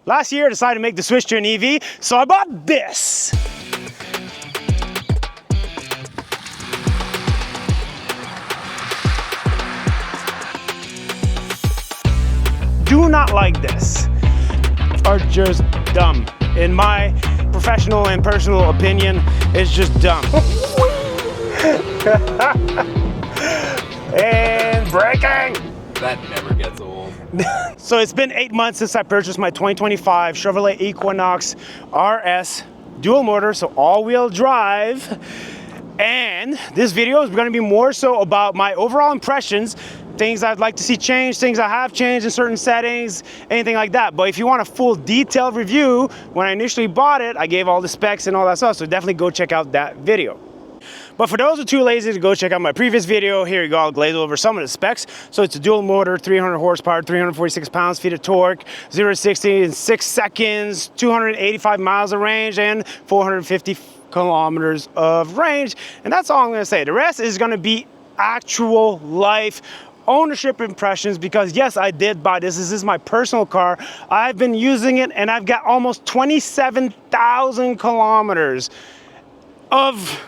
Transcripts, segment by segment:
Last year I decided to make the switch to an EV, so I bought this. Do not like this. Are just dumb. In my professional and personal opinion, it's just dumb. And braking. That never gets old. So it's been 8 months since I purchased my 2025 Chevrolet Equinox RS dual motor, so all-wheel drive. And this video is going to be more so about my overall impressions, things I'd like to see change, things I have changed in certain settings, anything like that. But if you want a full detailed review, when I initially bought it, I gave all the specs and all that stuff, so definitely go check out that video. But for those who are too lazy to go check out my previous video, here you go, I'll glaze over some of the specs. So it's a dual motor, 300 horsepower, 346 pounds-feet of torque, 0 to 60 in 6 seconds, 285 miles of range, and 450 kilometers of range. And that's all I'm gonna say. The rest is gonna be actual life ownership impressions, because yes, I did buy this. This is my personal car. I've been using it and I've got almost 27,000 kilometers of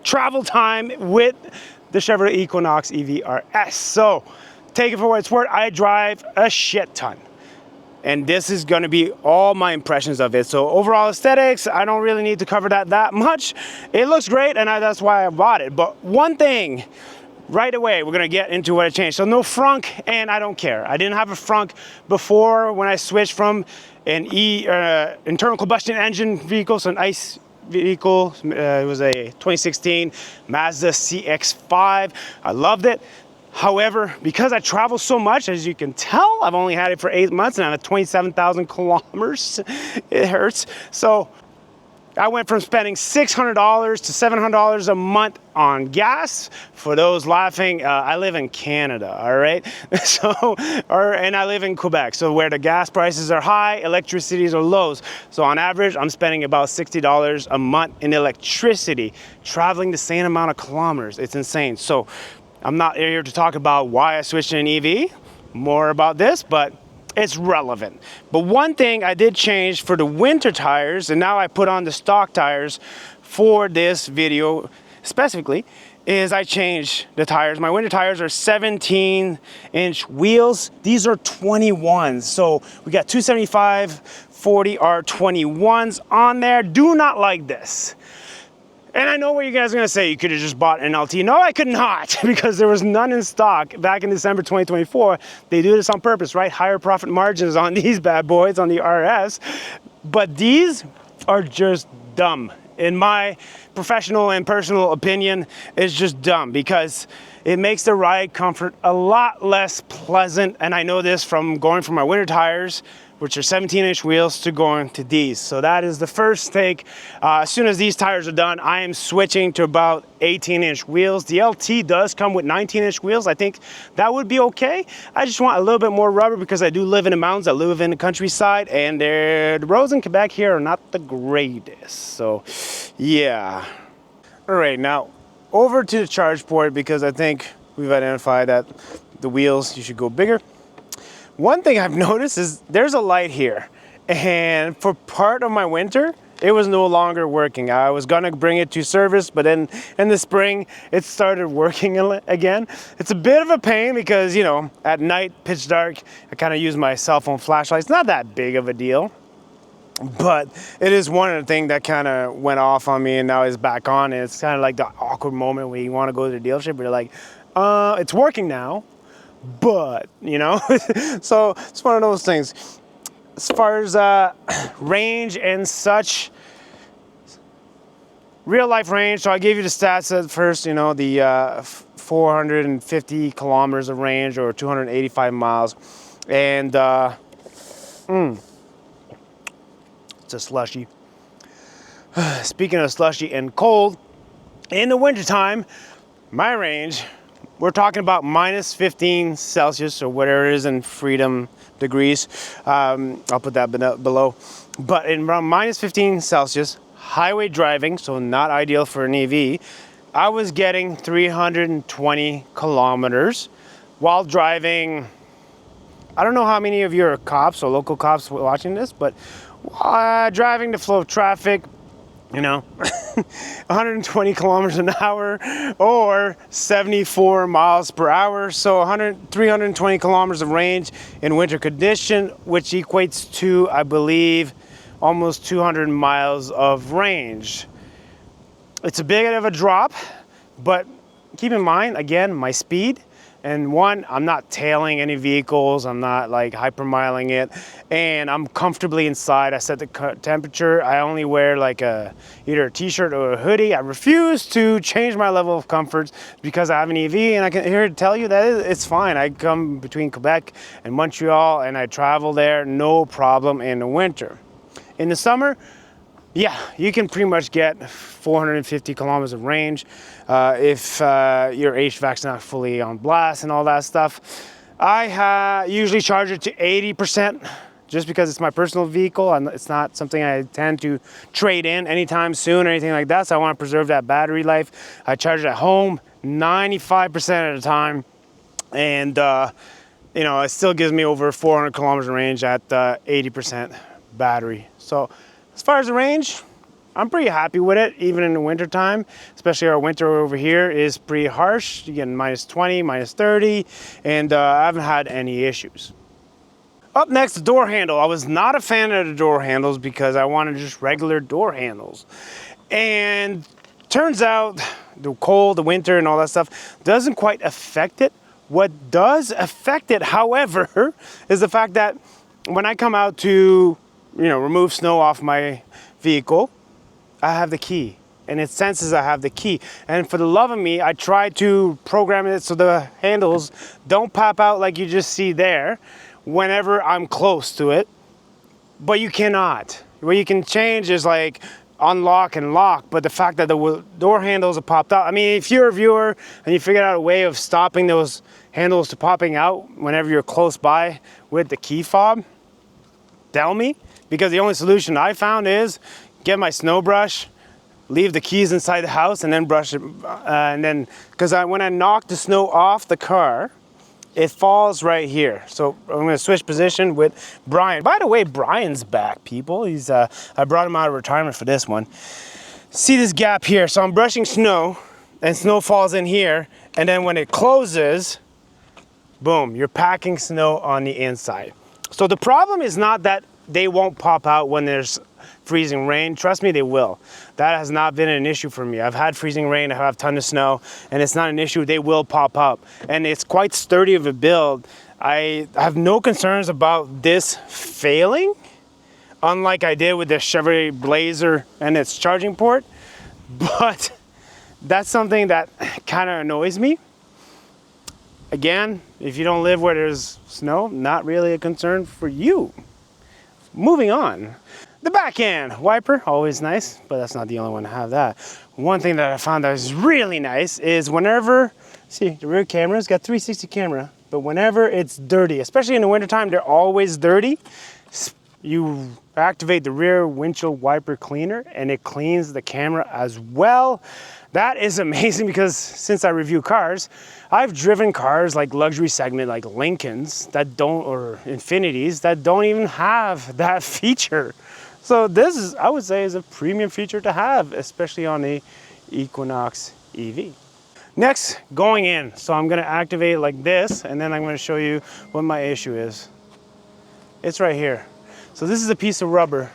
travel time with the Chevy Equinox EV RS. So take it for what it's worth. I drive a shit ton, and this is going to be all my impressions of it. So overall aesthetics, I don't really need to cover that much. It looks great, and that's why I bought it. But one thing right away, we're going to get into what I changed. So no frunk, and I don't care. I didn't have a frunk before when I switched from an internal combustion engine vehicle, so an ICE vehicle. It was a 2016 Mazda CX-5. I loved it. However, because I travel so much, as you can tell, I've only had it for 8 months and I'm at 27,000 kilometers. It hurts. So I went from spending $600 to $700 a month on gas. For those laughing, I live in Canada, all right? And I live in Quebec, so where the gas prices are high, electricities are low. So on average, I'm spending about $60 a month in electricity, traveling the same amount of kilometers. It's insane. So I'm not here to talk about why I switched to an EV, more about this, but it's relevant. But one thing I did change for the winter tires, and now I put on the stock tires for this video specifically, is I changed the tires. My winter tires are 17-inch wheels. These are 21s. So we got 275/40 R21s on there. Do not like this. And I know what you guys are gonna say, you could have just bought an LT. No, I could not, because there was none in stock back in December 2024. They do this on purpose, right? Higher profit margins on these bad boys, on the RS. But these are just dumb. In my professional and personal opinion, it's just dumb, because it makes the ride comfort a lot less pleasant. And I know this from going from my winter tires, which are 17-inch wheels, to going to these. So that is the first take. As soon as these tires are done, I am switching to about 18-inch wheels. The LT does come with 19-inch wheels. I think that would be okay. I just want a little bit more rubber, because I do live in the mountains, I live in the countryside, and the roads in Quebec here are not the greatest. So yeah. All right, now over to the charge port, because I think we've identified that the wheels, you should go bigger. One thing I've noticed is there's a light here, and for part of my winter, it was no longer working. I was gonna bring it to service, but then in the spring, it started working again. It's a bit of a pain because, you know, at night, pitch dark, I kind of use my cell phone flashlight. It's not that big of a deal, but it is one of the things that kind of went off on me and now is back on. And it's kind of like the awkward moment where you want to go to the dealership, but you're like, it's working now. But, you know, so it's one of those things. As far as range and such, real life range, so I gave you the stats at first, you know, the 450 kilometers of range, or 285 miles. And it's a slushy. Speaking of slushy and cold, in the wintertime, my range, we're talking about minus 15 Celsius, or whatever it is in freedom degrees. I'll put that below. But in around minus 15 Celsius, highway driving, so not ideal for an EV, I was getting 320 kilometers while driving I don't know how many of you are cops or local cops watching this, but driving the flow of traffic, you know, 120 kilometers an hour or 74 miles per hour. So 320 kilometers of range in winter condition, which equates to, I believe, almost 200 miles of range. It's a bit of a drop, but keep in mind, again, my speed. And one, I'm not tailing any vehicles. I'm not like hypermiling it, and I'm comfortably inside. I set the temperature. I only wear like either a t-shirt or a hoodie. I refuse to change my level of comfort because I have an EV, and I can here to tell you that it's fine. I come between Quebec and Montreal, and I travel there, no problem in the winter. In the summer, yeah, you can pretty much get 450 kilometers of range if your HVAC's not fully on blast and all that stuff. I usually charge it to 80% just because it's my personal vehicle and it's not something I tend to trade in anytime soon or anything like that. So I want to preserve that battery life. I charge it at home 95% of the time, and you know, it still gives me over 400 kilometers of range at 80% battery. So as far as the range, I'm pretty happy with it, even in the winter time. Especially our winter over here is pretty harsh. You get minus 20, minus 30, and I haven't had any issues. Up next, the door handle. I was not a fan of the door handles because I wanted just regular door handles. And turns out the cold, the winter, and all that stuff doesn't quite affect it. What does affect it, however, is the fact that when I come out to, you know, remove snow off my vehicle, I have the key, and it senses I have the key. And for the love of me, I try to program it so the handles don't pop out like you just see there whenever I'm close to it, but you cannot. What you can change is like unlock and lock, but the fact that the door handles are popped out, I mean, if you're a viewer and you figured out a way of stopping those handles to popping out whenever you're close by with the key fob, tell me. Because the only solution I found is get my snow brush, leave the keys inside the house, and then brush it. And then, because when I knock the snow off the car, it falls right here. So I'm going to switch position with Brian. By the way, Brian's back, people. He's I brought him out of retirement for this one. See this gap here? So I'm brushing snow, and snow falls in here, and then when it closes, boom, you're packing snow on the inside. So the problem is not that they won't pop out when there's freezing rain. Trust me, they will. That has not been an issue for me. I've had freezing rain, I have a ton of snow, and it's not an issue. They will pop up, and it's quite sturdy of a build. I have no concerns about this failing, unlike I did with the Chevy Blazer and its charging port, but that's something that kind of annoys me. Again, if you don't live where there's snow, not really a concern for you. Moving on. The back end wiper, always nice, but that's not the only one to have that. One thing that I found that is really nice is whenever, see, the rear camera's got 360 camera, but whenever it's dirty, especially in the wintertime, they're always dirty. You activate the rear windshield wiper cleaner and it cleans the camera as well. That is amazing because since I review cars, I've driven cars like luxury segment like Lincolns that don't, or Infinities that don't even have that feature. So this is, I would say, is a premium feature to have, especially on the Equinox EV. Next, going in. So I'm gonna activate it like this, and then I'm gonna show you what my issue is. It's right here. So this is a piece of rubber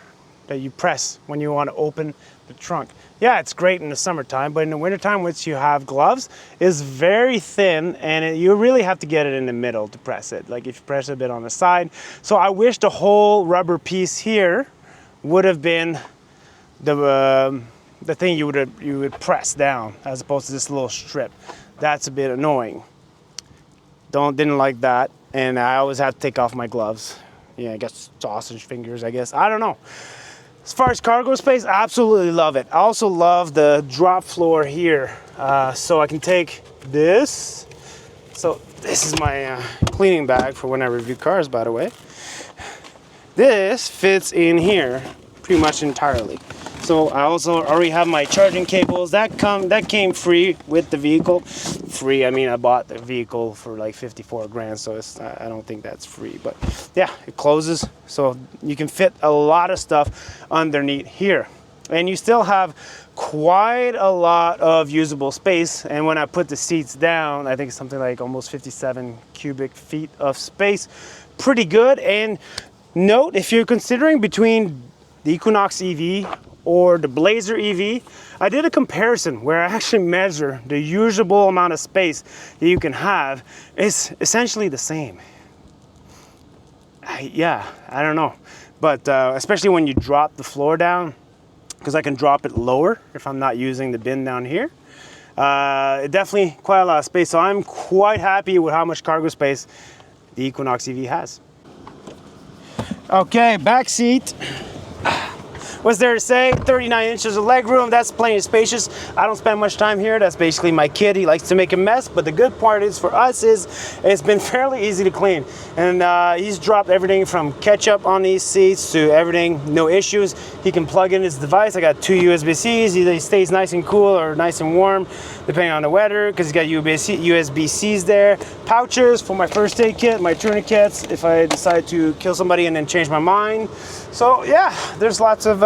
that you press when you want to open the trunk. Yeah, it's great in the summertime, but in the wintertime, once you have gloves, it's very thin, and you really have to get it in the middle to press it. Like if you press a bit on the side. So I wish the whole rubber piece here would have been the thing you would press down, as opposed to this little strip. That's a bit annoying. Didn't like that, and I always have to take off my gloves. Yeah, I guess sausage fingers, I guess. I don't know. As far as cargo space, I absolutely love it. I also love the drop floor here. So I can take this. So this is my cleaning bag for when I review cars, by the way. This fits in here pretty much entirely. So I also already have my charging cables that came free with the vehicle. Free, I mean, I bought the vehicle for like 54 grand, so I don't think that's free, but yeah, it closes, so you can fit a lot of stuff underneath here, and you still have quite a lot of usable space. And when I put the seats down, I think it's something like almost 57 cubic feet of space. Pretty good. And note, if you're considering between the Equinox EV or the Blazer EV, I did a comparison where I actually measure the usable amount of space that you can have. It's essentially the same. Yeah, I don't know, but especially when you drop the floor down, because I can drop it lower if I'm not using the bin down here. Definitely quite a lot of space, so I'm quite happy with how much cargo space the Equinox EV has. Okay, back seat. What's there to say? 39 inches of leg room, that's plenty spacious. I don't spend much time here. That's basically my kid. He likes to make a mess, but the good part is for us is it's been fairly easy to clean. And he's dropped everything from ketchup on these seats to everything, no issues. He can plug in his device. I got 2 USB-Cs. Either he stays nice and cool or nice and warm, depending on the weather, because he's got USB-Cs there. Pouches for my first aid kit, my tourniquets, if I decide to kill somebody and then change my mind. So yeah, there's lots of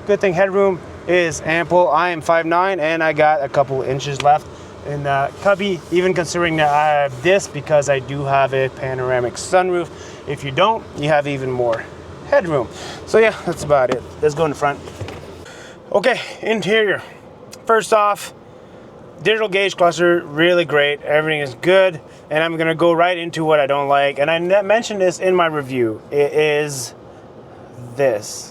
good thing. Headroom is ample. I am 5'9", and I got a couple inches left in the cubby, even considering that I have this because I do have a panoramic sunroof. If you don't, you have even more headroom. So yeah, that's about it. Let's go in the front. Okay, interior. First off, digital gauge cluster, really great. Everything is good. And I'm gonna go right into what I don't like. And I mentioned this in my review. It is this.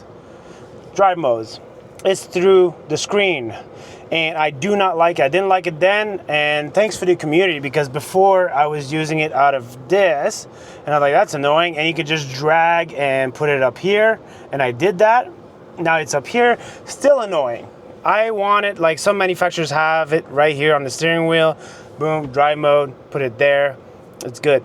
Drive modes. It's through the screen. And I do not like it. I didn't like it then. And thanks for the community, because before I was using it out of this. And I was like, that's annoying. And you could just drag and put it up here. And I did that. Now it's up here. Still annoying. I want it like some manufacturers have it right here on the steering wheel. Boom, drive mode, put it there. It's good.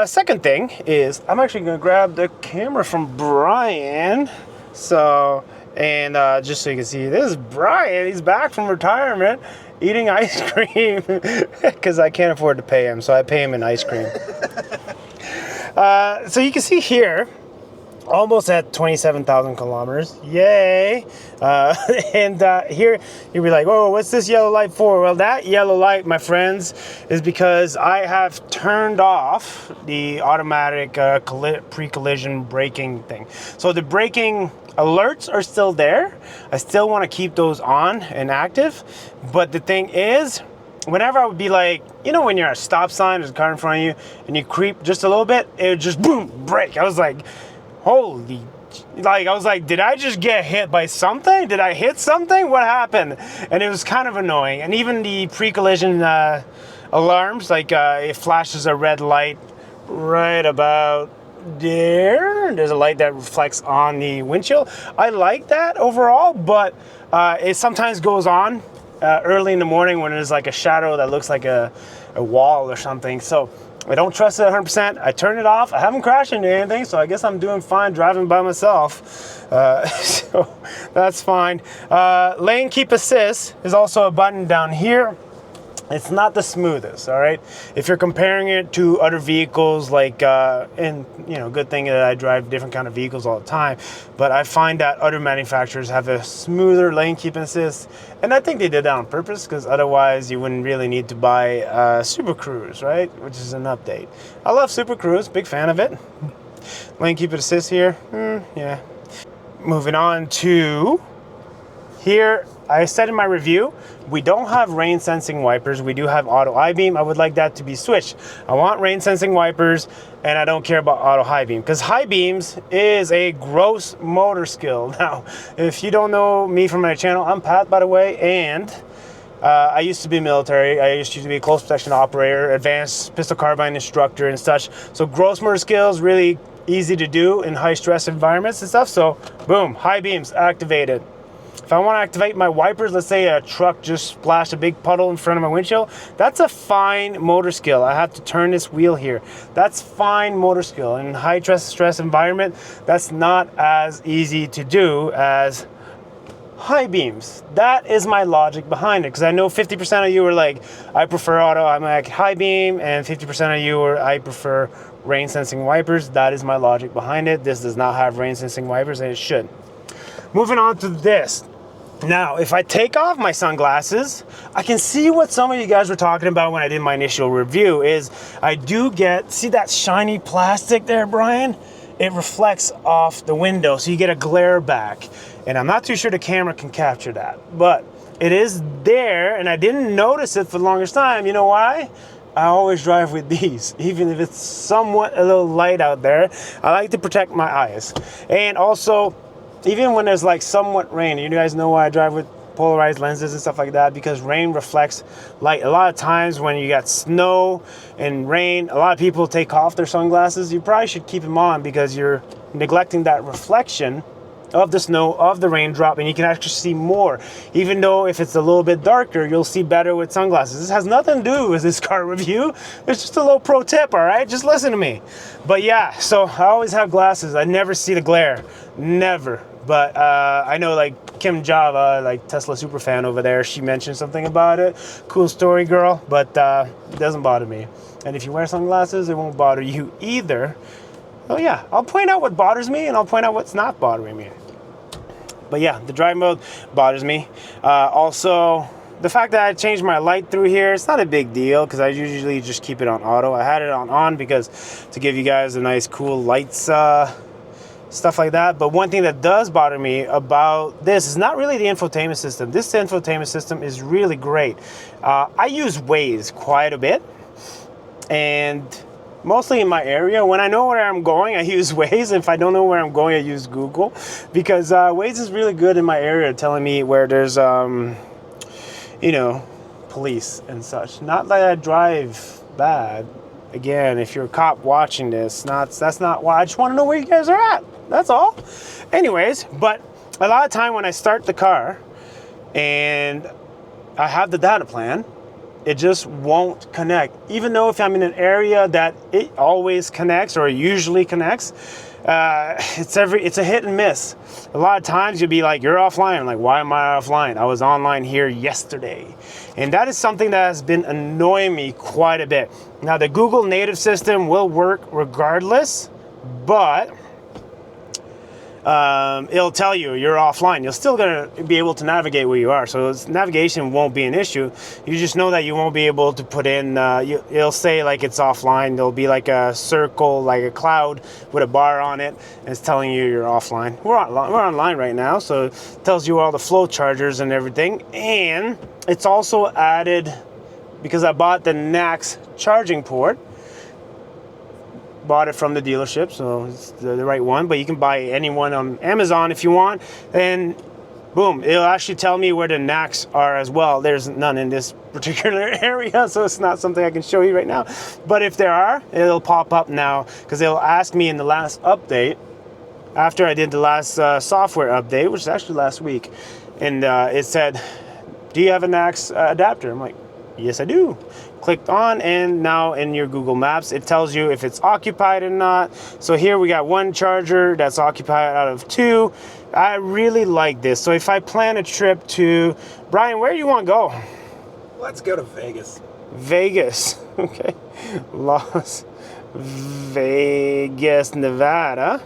Second thing is, I'm actually gonna grab the camera from Brian. So, and just so you can see, this is Brian. He's back from retirement eating ice cream because I can't afford to pay him. So I pay him in ice cream. So you can see here, almost at 27,000 kilometers. Yay. And here you'll be like, oh, what's this yellow light for? Well, that yellow light, my friends, is because I have turned off the automatic pre-collision braking thing. So the braking alerts are still there. I still want to keep those on and active. But the thing is, whenever I would be like, you know, when you're at a stop sign, there's a car in front of you, and you creep just a little bit, it would just boom, brake. I was like, holy, like, I was like, did I just get hit by something? Did I hit something? What happened? And it was kind of annoying. And even the pre-collision alarms, like it flashes a red light right about there. There's a light that reflects on the windshield. I like that overall, but it sometimes goes on early in the morning when there's like a shadow that looks like a wall or something. So I don't trust it 100%. I turn it off. I haven't crashed into anything, so I guess I'm doing fine driving by myself. So that's fine. Lane keep assist is also a button down here. It's not the smoothest, all right? If you're comparing it to other vehicles, like, and you know, good thing that I drive different kind of vehicles all the time, but I find that other manufacturers have a smoother lane keep assist, and I think they did that on purpose, because otherwise you wouldn't really need to buy Super Cruise, right? Which is an update. I love Super Cruise, big fan of it. Lane keep assist here, yeah. Moving on to here, I said in my review, we don't have rain sensing wipers. We do have auto high beam. I would like that to be switched. I want rain sensing wipers, and I don't care about auto high beam, because high beams is a gross motor skill. Now, if you don't know me from my channel, I'm Pat, by the way, and I used to be military. I used to be a close protection operator, advanced pistol carbine instructor and such. So gross motor skills, really easy to do in high stress environments and stuff. So boom, high beams activated. If I want to activate my wipers, let's say a truck just splashed a big puddle in front of my windshield, that's a fine motor skill. I have to turn this wheel here. That's fine motor skill. In high stress environment, that's not as easy to do as high beams. That is my logic behind it, because I know 50% of you are like, I prefer auto, I'm like high beam, and 50% of you are, I prefer rain sensing wipers. That is my logic behind it. This does not have rain sensing wipers, and it should. Moving on to this. Now, if I take off my sunglasses, I can see what some of you guys were talking about when I did my initial review is I do get, see that shiny plastic there, Brian? It reflects off the window, so you get a glare back. And I'm not too sure the camera can capture that, but it is there, and I didn't notice it for the longest time. You know why? I always drive with these, even if it's somewhat a little light out there. I like to protect my eyes. And also, even when there's like somewhat rain, you guys know why I drive with polarized lenses and stuff like that, because rain reflects light. A lot of times when you got snow and rain, a lot of people take off their sunglasses. You probably should keep them on, because you're neglecting that reflection of the snow, of the raindrop, and you can actually see more. Even though if it's a little bit darker, you'll see better with sunglasses. This has nothing to do with this car review. It's just a little pro tip, all right? Just listen to me. But yeah, so I always have glasses. I never see the glare, never. But I know like Kim Java, like Tesla super fan over there, she mentioned something about it. Cool story, girl, but it doesn't bother me. And if you wear sunglasses, it won't bother you either. Oh yeah, I'll point out what bothers me, and I'll point out what's not bothering me. But yeah, the drive mode bothers me. Also, the fact that I changed my light through here, it's not a big deal, because I usually just keep it on auto. I had it on because to give you guys a nice cool lights, stuff like that. But one thing that does bother me about this is not really the infotainment system. This infotainment system is really great. I use Waze quite a bit, and mostly in my area. When I know where I'm going, I use Waze. If I don't know where I'm going, I use Google, because Waze is really good in my area, telling me where there's, you know, police and such. Not that I drive bad. Again, if you're a cop watching this, that's not why. I just want to know where you guys are at. That's all. Anyways, but a lot of time when I start the car and I have the data plan, it just won't connect. Even though if I'm in an area that it always connects or usually connects, it's a hit and miss. A lot of times you'll be like, you're offline. I'm like, why am I offline? I was online here yesterday. And that is something that has been annoying me quite a bit. Now, the Google native system will work regardless, but it'll tell you you're offline. You're still gonna be able to navigate where you are, so navigation won't be an issue. You just know that you won't be able to put in, it'll say like it's offline. There'll be like a circle, like a cloud with a bar on it, and it's telling you you're offline. We're online right now, so it tells you all the flow chargers and everything. And it's also added, because I bought the NACS charging port, bought it from the dealership, so it's the right one, but you can buy any one on Amazon if you want, and boom, it'll actually tell me where the NACS are as well. There's none in this particular area, so it's not something I can show you right now, but if there are, it'll pop up now, because it'll ask me in the last update, after I did the last software update, which is actually last week, and it said, do you have a NACS adapter? I'm like, yes, I do. Clicked on, and now in your Google Maps, it tells you if it's occupied or not. So here we got one charger that's occupied out of 2. I really like this. So if I plan a trip to, Brian, where do you want to go? Let's go to Vegas. Vegas, okay. Las Vegas, Nevada.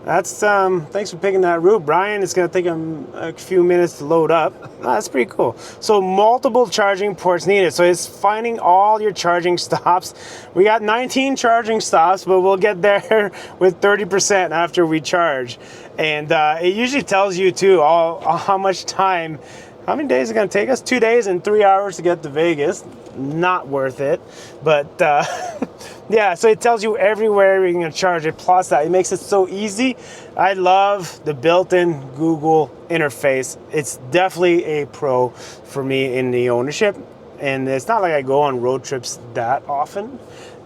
That's, thanks for picking that route, Brian. It's gonna take a few minutes to load up. That's pretty cool. So multiple charging ports needed. So it's finding all your charging stops. We got 19 charging stops, but we'll get there with 30% after we charge. And it usually tells you too, how much time, how many days it's gonna take us? 2 days and 3 hours to get to Vegas. Not worth it, but yeah, so it tells you everywhere you're gonna charge it. Plus that, it makes it so easy. I love the built-in Google interface. It's definitely a pro for me in the ownership, and it's not like I go on road trips that often,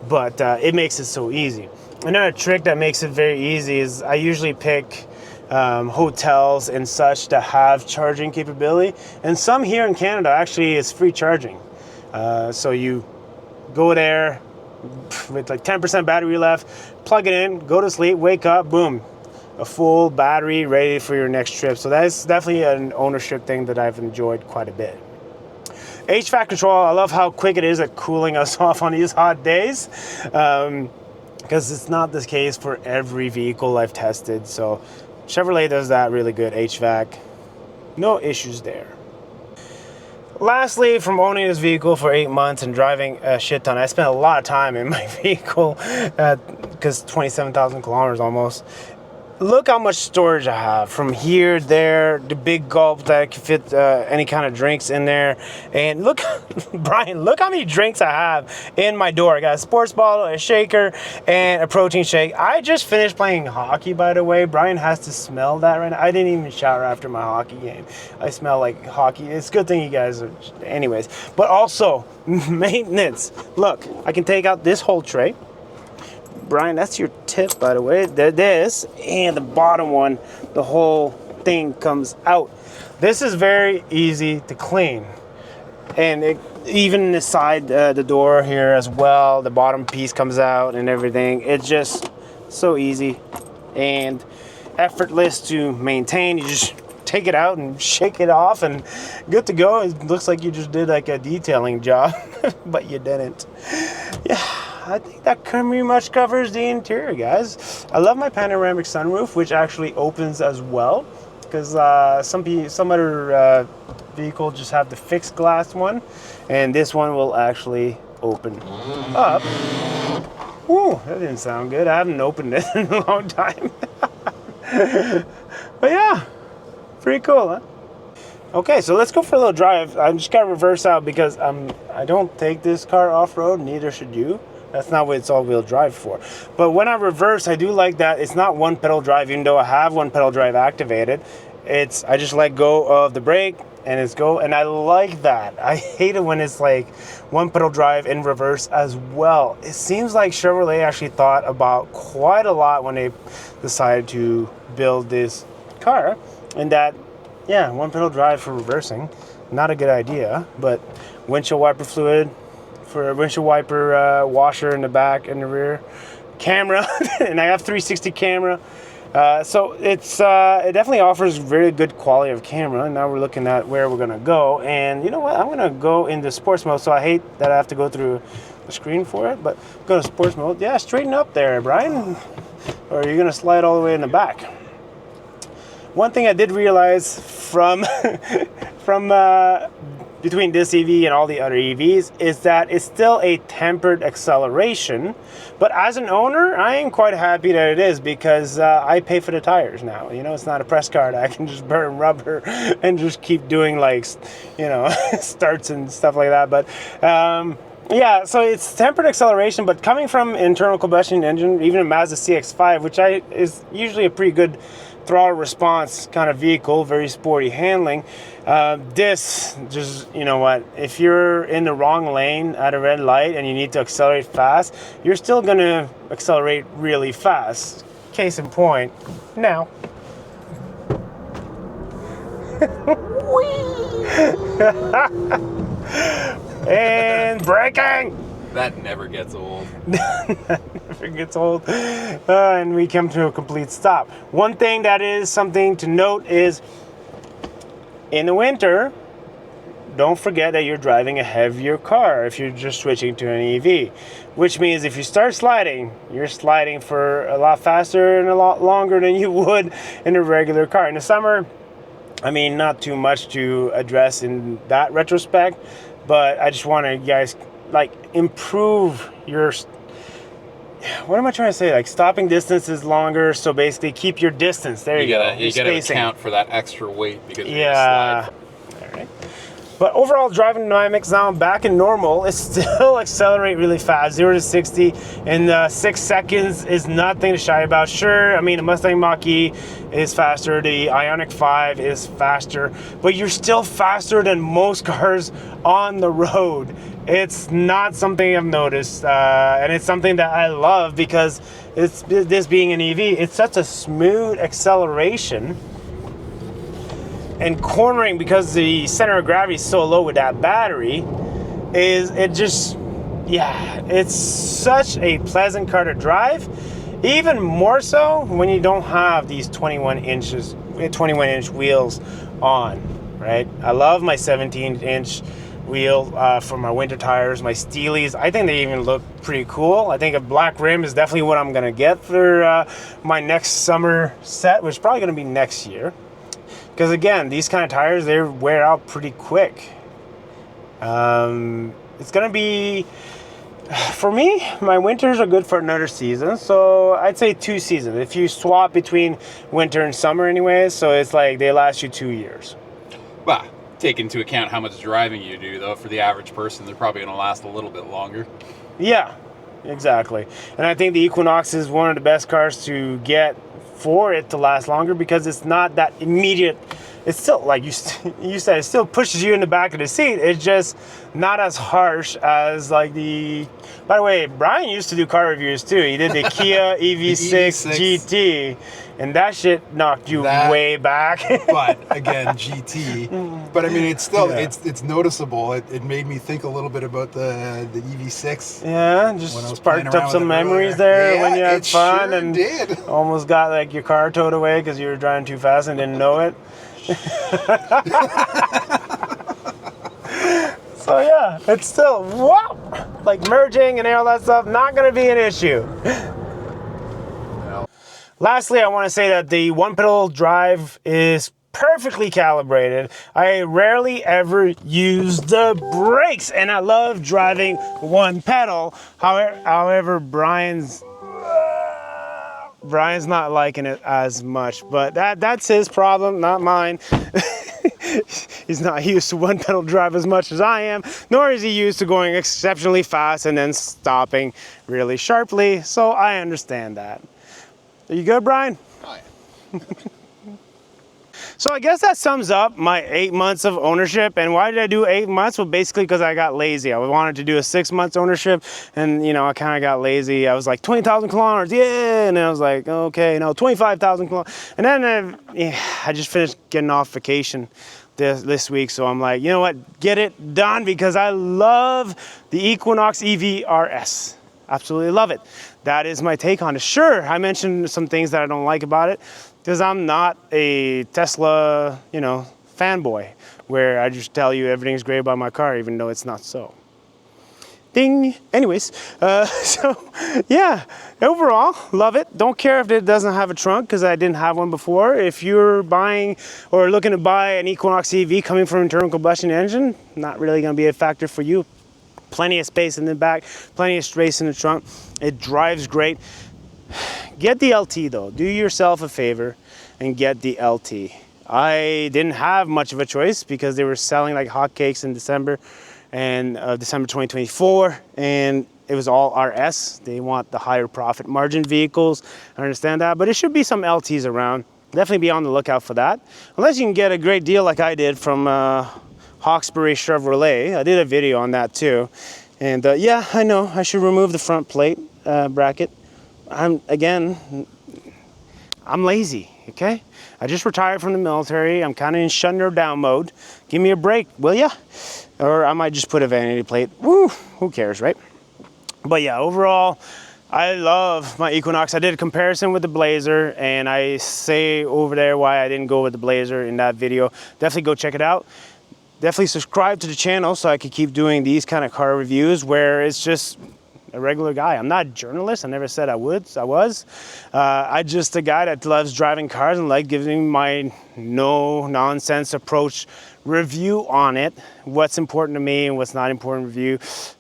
but it makes it so easy. Another trick that makes it very easy is I usually pick hotels and such that have charging capability, and some here in Canada actually is free charging. So you go there with like 10% battery left, plug it in, go to sleep, wake up, boom, a full battery ready for your next trip. So that's definitely an ownership thing that I've enjoyed quite a bit. HVAC control, I love how quick it is at cooling us off on these hot days, because it's not the case for every vehicle I've tested. So Chevrolet does that really good, HVAC. No issues there. Lastly, from owning this vehicle for 8 months and driving a shit ton, I spent a lot of time in my vehicle, because 27,000 kilometers almost. Look how much storage I have from here, there, the big gulp that can fit any kind of drinks in there. And look, Brian, look how many drinks I have in my door. I got a sports bottle, a shaker, and a protein shake. I just finished playing hockey, by the way. Brian has to smell that right now. I didn't even shower after my hockey game. I smell like hockey. It's a good thing you guys are, anyways. But also, maintenance. Look, I can take out this whole tray. Brian, that's your tip, by the way. This and the bottom one, the whole thing comes out. This is very easy to clean. And even the side, the door here as well, the bottom piece comes out and everything. It's just so easy and effortless to maintain. You just take it out and shake it off and good to go. It looks like you just did like a detailing job, but you didn't. Yeah. I think that pretty much covers the interior, guys. I love my panoramic sunroof, which actually opens as well, because some other vehicles just have the fixed glass one, and this one will actually open up. Ooh, that didn't sound good. I haven't opened it in a long time. But yeah, pretty cool, huh? Okay, so let's go for a little drive. I'm just gonna reverse out because I don't take this car off-road, neither should you. That's not what it's all-wheel drive for. But when I reverse, I do like that it's not one pedal drive, even though I have one pedal drive activated. I just let go of the brake and it's go, and I like that. I hate it when it's like one pedal drive in reverse as well. It seems like Chevrolet actually thought about quite a lot when they decided to build this car, and that, yeah, one pedal drive for reversing, not a good idea. But windshield wiper fluid, for a windshield wiper washer in the back and the rear, camera, and I have 360 camera. So it definitely offers very good quality of camera. And now we're looking at where we're gonna go. And you know what? I'm gonna go into sports mode. So I hate that I have to go through the screen for it, but go to sports mode. Yeah, straighten up there, Brian. Or you're gonna slide all the way in the back. One thing I did realize from between this EV and all the other EVs is that it's still a tempered acceleration, but as an owner, I am quite happy that it is, because I pay for the tires now. You know, it's not a press car that I can just burn rubber and just keep doing, like, you know, starts and stuff like that. But yeah, so it's tempered acceleration, but coming from internal combustion engine, even a Mazda CX-5, which is usually a pretty good throttle response kind of vehicle, very sporty handling. This just, you know what, if you're in the wrong lane at a red light and you need to accelerate fast, you're still gonna accelerate really fast. Case in point, now. And braking. That never gets old. Never gets old. And we come to a complete stop. One thing that is something to note is, in the winter, don't forget that you're driving a heavier car if you're just switching to an EV. Which means if you start sliding, you're sliding for a lot faster and a lot longer than you would in a regular car. In the summer, I mean, not too much to address in that retrospect, but I just want to, guys, like, improve your, what am I trying to say? Like, stopping distance is longer, so basically keep your distance. There you go. You gotta account for that extra weight because you're yeah. All right. But overall driving dynamics now back in normal. It still accelerate really fast. 0 to 60 in 6 seconds is nothing to shy about. Sure, I mean, the Mustang Mach-E is faster, the Ioniq 5 is faster, but you're still faster than most cars on the road. It's not something I've noticed, and it's something that I love, because it's, this being an EV, it's such a smooth acceleration. And cornering, because the center of gravity is so low with that battery, it's such a pleasant car to drive. Even more so when you don't have these 21-inch wheels on, right? I love my 17-inch wheel for my winter tires, my Steelies. I think they even look pretty cool. I think a black rim is definitely what I'm gonna get for my next summer set, which is probably gonna be next year. Because again, these kind of tires, they wear out pretty quick. It's gonna be, for me, my winters are good for another season, so I'd say 2 seasons. If you swap between winter and summer anyways, so it's like they last you 2 years. Well, take into account how much driving you do, though. For the average person, they're probably going to last a little bit longer. Yeah, exactly. And I think the Equinox is one of the best cars to get for it to last longer, because it's not that immediate. It's still, like you said, it still pushes you in the back of the seat. It's just not as harsh as like the... By the way, Brian used to do car reviews too. He did the Kia EV6 GT, and that shit knocked you way back. But again, GT. But I mean, it's still it's noticeable. It made me think a little bit about the EV6. Yeah, just sparked up some memories there when you had fun, and did. Almost got like your car towed away because you were driving too fast and didn't know it. So yeah, it's still, whoa, like merging and all that stuff, not gonna be an issue. No. Lastly, I want to say that the one pedal drive is perfectly calibrated. I rarely ever use the brakes, and I love driving one pedal. However, Brian's not liking it as much, but that's his problem, not mine. He's not used to one pedal drive as much as I am, nor is he used to going exceptionally fast and then stopping really sharply, so I understand that. Are you good, Brian? Oh, yeah. So I guess that sums up my 8 months of ownership. And why did I do 8 months? Well, basically because I got lazy. I wanted to do a 6 months ownership, and you know, I kind of got lazy. I was like 20,000 kilometers, yeah, and then I was like, okay, no, 25,000 kilometers. And then I just finished getting off vacation this week, so I'm like, you know what, get it done, because I love the Equinox EV RS. Absolutely love it. That is my take on it. Sure, I mentioned some things that I don't like about it, because I'm not a Tesla, you know, fanboy, where I just tell you everything's great about my car, even though it's not so. Ding. Anyways, so yeah, overall, love it. Don't care if it doesn't have a trunk, because I didn't have one before. If you're buying or looking to buy an Equinox EV coming from an internal combustion engine, not really going to be a factor for you. Plenty of space in the back, plenty of space in the trunk. It drives great. Get the LT though. Do yourself a favor and get the LT. I didn't have much of a choice because they were selling like hotcakes in December and December 2024, and it was all RS. They want the higher profit margin vehicles. I understand that, but it should be some LTs around. Definitely be on the lookout for that. Unless you can get a great deal like I did from Hawkesbury Chevrolet. I did a video on that too. And yeah, I know I should remove the front plate bracket. I'm lazy, okay? I just retired from the military. I'm kind of in shut her down mode. Give me a break, will ya? Or I might just put a vanity plate. Woo, who cares, right? But yeah, overall, I love my Equinox. I did a comparison with the Blazer, and I say over there why I didn't go with the Blazer in that video. Definitely go check it out. Definitely subscribe to the channel so I can keep doing these kind of car reviews where it's just a regular guy. I'm not a journalist. I never said I was. I'm just a guy that loves driving cars and like giving my no-nonsense approach review on it. What's important to me and what's not important review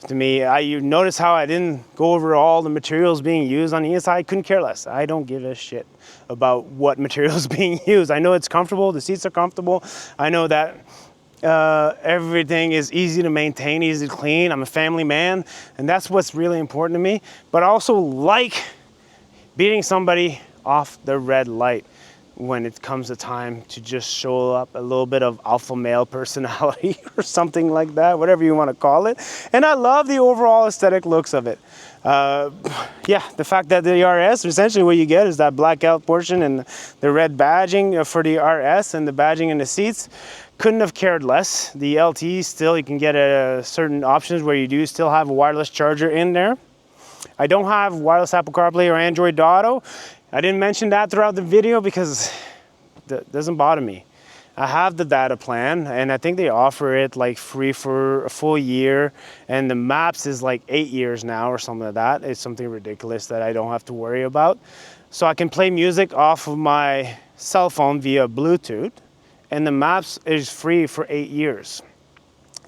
to me. You notice how I didn't go over all the materials being used on the inside. I couldn't care less. I don't give a shit about what materials being used. I know it's comfortable. The seats are comfortable. I know that everything is easy to maintain, easy to clean. I'm a family man, and that's what's really important to me. But I also like beating somebody off the red light when it comes to time to just show up a little bit of alpha male personality or something like that, whatever you want to call it. And I love the overall aesthetic looks of it. Yeah, the fact that the RS, essentially what you get is that blackout portion and the red badging for the RS and the badging in the seats. Couldn't have cared less. The LT still, you can get certain options where you do still have a wireless charger in there. I don't have wireless Apple CarPlay or Android Auto. I didn't mention that throughout the video because that doesn't bother me. I have the data plan, and I think they offer it like free for a full year, and the maps is like 8 years now or something like that. It's something ridiculous that I don't have to worry about. So I can play music off of my cell phone via Bluetooth, and the maps is free for 8 years.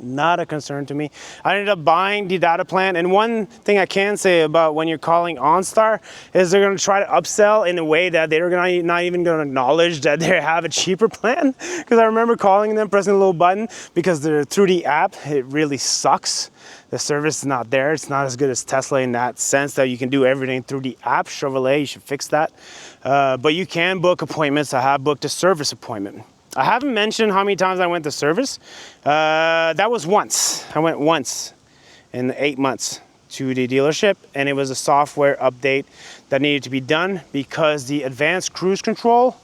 Not a concern to me. I ended up buying the data plan, and one thing I can say about when you're calling OnStar is they're going to try to upsell in a way that they're not even going to acknowledge that they have a cheaper plan. Because I remember calling them, pressing a little button, because they're through the app, it really sucks. The service is not there. It's not as good as Tesla in that sense that you can do everything through the app. Chevrolet, you should fix that. But you can book appointments. I have booked a service appointment. I haven't mentioned how many times I went to service. That was once. I went once in 8 months to the dealership, and it was a software update that needed to be done because the advanced cruise control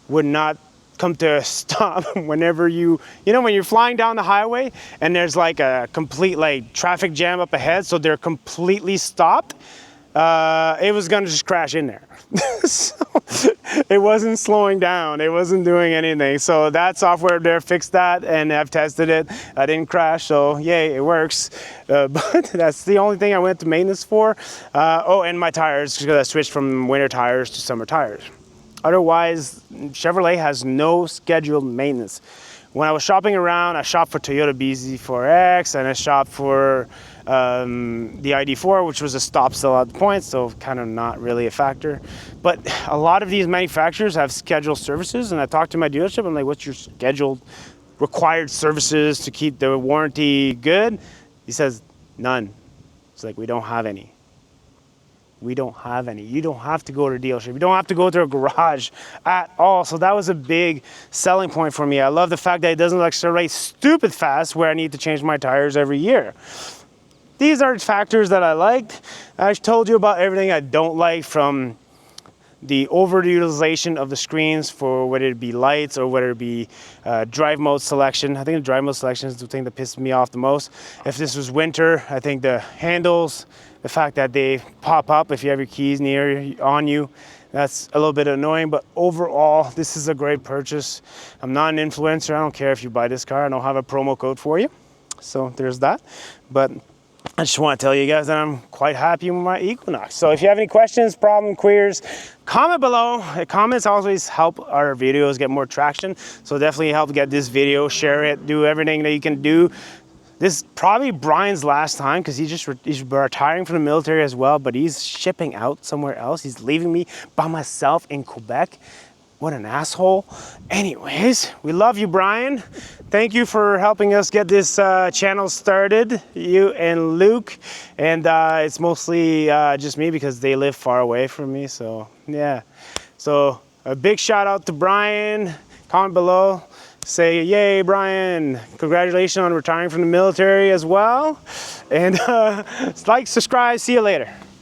would not come to a stop whenever when you're flying down the highway and there's like a complete like traffic jam up ahead, so they're completely stopped. It was gonna just crash in there. So it wasn't slowing down, it wasn't doing anything. So that software there fixed that, and I've tested it. I didn't crash, so yay, it works. But that's the only thing I went to maintenance for. Oh, and my tires, because I switched from winter tires to summer tires. Otherwise, Chevrolet has no scheduled maintenance. When I was shopping around, I shopped for Toyota BZ4X, and I shopped for the ID4, which was a stop sell at the point, so kind of not really a factor. But a lot of these manufacturers have scheduled services, and I talked to my dealership. I'm like, what's your scheduled required services to keep the warranty good? He says, none. It's like, we don't have any. We don't have any. You don't have to go to a dealership. You don't have to go to a garage at all. So that was a big selling point for me. I love the fact that it doesn't accelerate stupid fast where I need to change my tires every year. These are factors that I liked. I told you about everything I don't like, from the overutilization of the screens for whether it be lights or whether it be drive mode selection. I think the drive mode selection is the thing that pisses me off the most. If this was winter, I think the handles, the fact that they pop up if you have your keys on you, that's a little bit annoying. But overall, this is a great purchase. I'm not an influencer. I don't care if you buy this car. I don't have a promo code for you. So there's that. But I just want to tell you guys that I'm quite happy with my Equinox. So if you have any questions, problem, queries, comment below. Comments always help our videos get more traction. So definitely help get this video, share it, do everything that you can do. This is probably Brian's last time, because he's retiring from the military as well, but he's shipping out somewhere else. He's leaving me by myself in Quebec. What an asshole. Anyways, we love you, Brian. Thank you for helping us get this channel started, you and Luke. And it's mostly just me because they live far away from me. So yeah. So a big shout out to Brian. Comment below. Say, yay, Brian. Congratulations on retiring from the military as well. And like, subscribe. See you later.